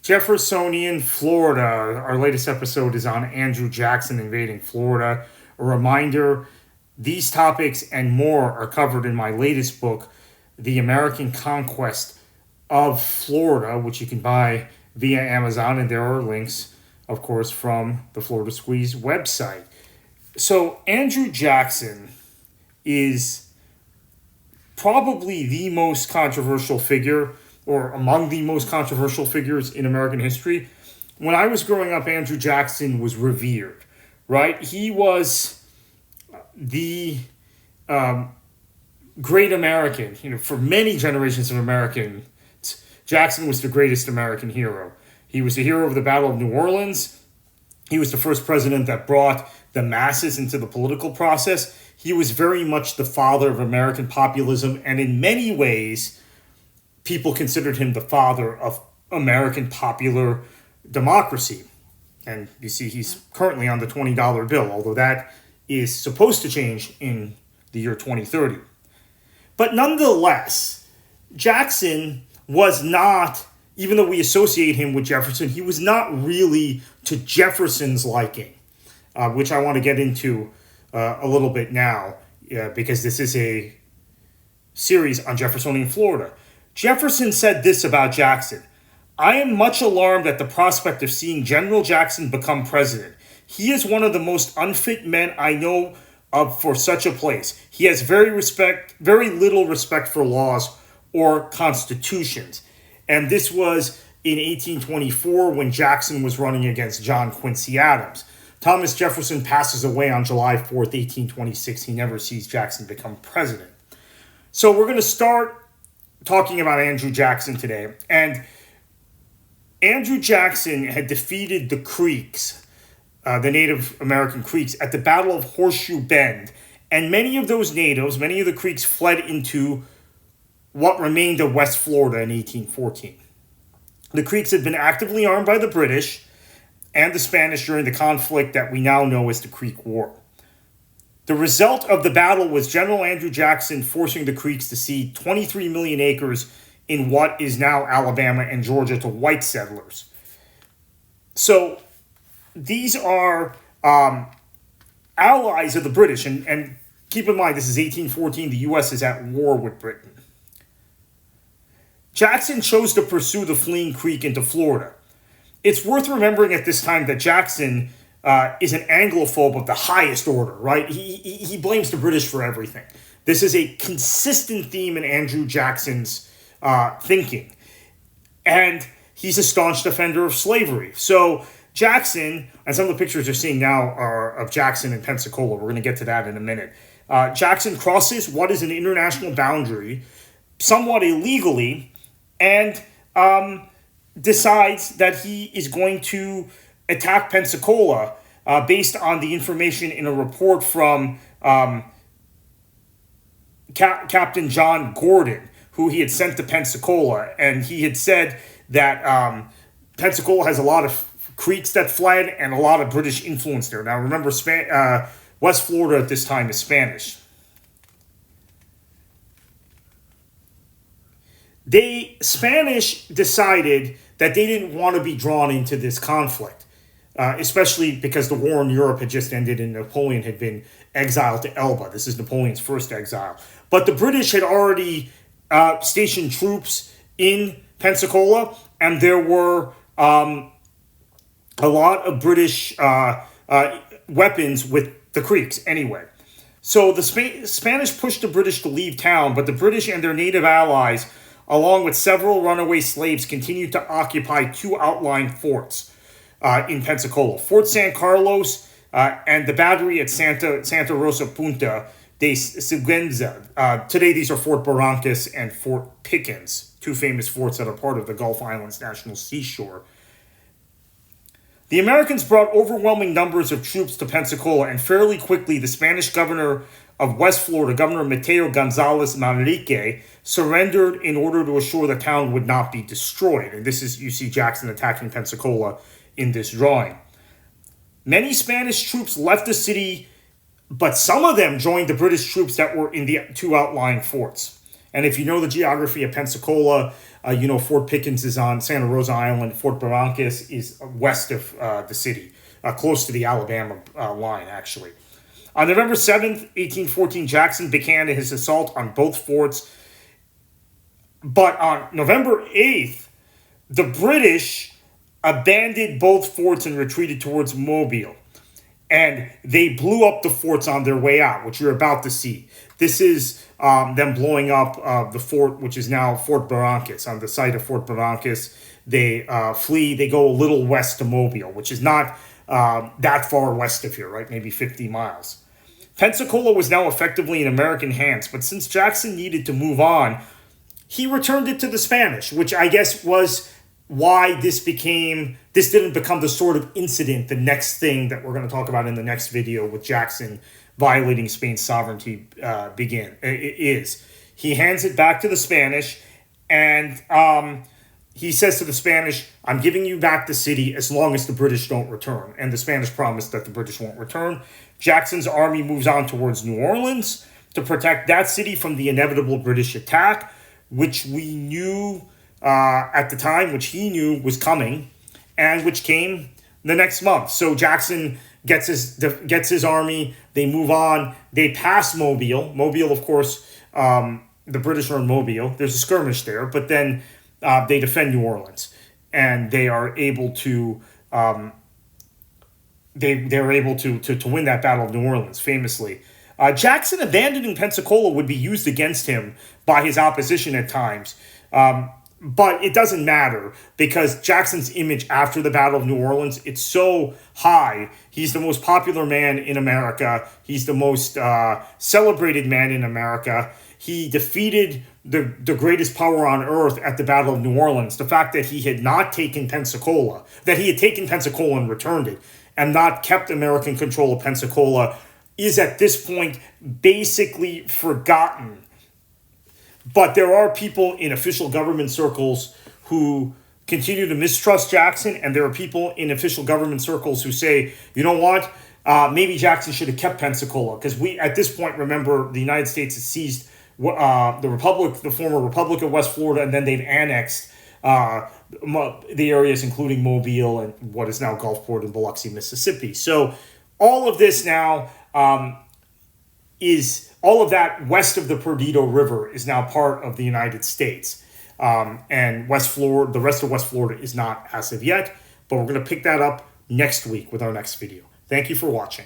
Jeffersonian Florida. Our latest episode is on Andrew Jackson invading Florida. A reminder, these topics and more are covered in my latest book, The American Conquest of Florida, which you can buy via Amazon, and there are links, of course, from the Florida Squeeze website. So Andrew Jackson is probably the most controversial figure, or among the most controversial figures in American history. When I was growing up, Andrew Jackson was revered, right? He was the great American. For many generations of Americans, Jackson was the greatest American hero. He was the hero of the Battle of New Orleans. He was the first president that brought the masses into the political process. He was very much the father of American populism, and in many ways, people considered him the father of American popular democracy. And you see, he's currently on the $20 bill, although that is supposed to change in the year 2030. But nonetheless, Jackson was not, even though we associate him with Jefferson, he was not really to Jefferson's liking, which I want to get into a little bit now, because this is a series on Jeffersonian Florida. Jefferson said this about Jackson: "I am much alarmed at the prospect of seeing General Jackson become president. He is one of the most unfit men I know of for such a place. He has very little respect for laws or constitutions." And this was in 1824 when Jackson was running against John Quincy Adams. Thomas Jefferson passes away on July 4th, 1826. He never sees Jackson become president. So we're going to start talking about Andrew Jackson today. And Andrew Jackson had defeated the Creeks, the Native American Creeks, at the Battle of Horseshoe Bend. And many of the Creeks fled into what remained of West Florida in 1814. The Creeks had been actively armed by the British and the Spanish during the conflict that we now know as the Creek War. The result of the battle was General Andrew Jackson forcing the Creeks to cede 23 million acres in what is now Alabama and Georgia to white settlers. So these are allies of the British. And keep in mind, this is 1814. The U.S. is at war with Britain. Jackson chose to pursue the fleeing Creek into Florida. It's worth remembering at this time that Jackson is an Anglophobe of the highest order, right? He blames the British for everything. This is a consistent theme in Andrew Jackson's thinking. And he's a staunch defender of slavery. So Jackson, and some of the pictures you're seeing now are of Jackson in Pensacola. We're going to get to that in a minute. Jackson crosses what is an international boundary somewhat illegally and decides that he is going to attack Pensacola based on the information in a report from Captain John Gordon, who he had sent to Pensacola. And he had said that Pensacola has a lot of creeks that fled and a lot of British influence there. Now, remember, West Florida at this time is Spanish. Spanish decided that they didn't want to be drawn into this conflict, especially because the war in Europe had just ended and Napoleon had been exiled to Elba. This is Napoleon's first exile. But the British had already stationed troops in Pensacola, and there were a lot of British weapons with the Creeks anyway. So the Spanish pushed the British to leave town, but the British and their native allies, along with several runaway slaves, continued to occupy two outlying forts in Pensacola: Fort San Carlos and the battery at Santa Rosa Punta de Sigüenza. Today, these are Fort Barrancas and Fort Pickens, two famous forts that are part of the Gulf Islands National Seashore. The Americans brought overwhelming numbers of troops to Pensacola, and fairly quickly, the Spanish governor of West Florida, Governor Mateo Gonzalez Manrique, surrendered in order to assure the town would not be destroyed. And this is, you see Jackson attacking Pensacola in this drawing. Many Spanish troops left the city, but some of them joined the British troops that were in the two outlying forts. And if you know the geography of Pensacola, you know Fort Pickens is on Santa Rosa Island. Fort Barrancas is west of the city, close to the Alabama line, actually. On November 7th, 1814, Jackson began his assault on both forts. But on November 8th, the British abandoned both forts and retreated towards Mobile. And they blew up the forts on their way out, which you're about to see. This is them blowing up the fort, which is now Fort Barrancas. On the site of Fort Barrancas, they flee. They go a little west to Mobile, which is not that far west of here, right? Maybe 50 miles. Pensacola was now effectively in American hands, but since Jackson needed to move on, he returned it to the Spanish, which I guess was why this didn't become the sort of incident, the next thing that we're going to talk about in the next video with Jackson violating Spain's sovereignty is. He hands it back to the Spanish, and he says to the Spanish, I'm giving you back the city as long as the British don't return. And the Spanish promised that the British won't return. Jackson's army moves on towards New Orleans to protect that city from the inevitable British attack, which we knew at the time, which he knew was coming, and which came the next month. So Jackson gets his army. They move on. They pass Mobile. Mobile, of course, the British are in Mobile. There's a skirmish there, but then they defend New Orleans, and they are able to they're able to win that Battle of New Orleans famously. Jackson abandoning Pensacola would be used against him by his opposition at times. But it doesn't matter because Jackson's image after the Battle of New Orleans, it's so high. He's the most popular man in America. He's the most celebrated man in America. He defeated the greatest power on earth at the Battle of New Orleans. The fact that he had not taken Pensacola, that he had taken Pensacola and returned it, and not kept American control of Pensacola, is at this point basically forgotten. But there are people in official government circles who continue to mistrust Jackson, and there are people in official government circles who say, you know what, maybe Jackson should have kept Pensacola, because we, at this point, remember, the United States has seized the former Republic of West Florida, and then they've annexed the areas including Mobile and what is now Gulfport and Biloxi, Mississippi. So all of this now all of that west of the Perdido River is now part of the United States. And West Florida, the rest of West Florida is not as of yet, but we're going to pick that up next week with our next video. Thank you for watching.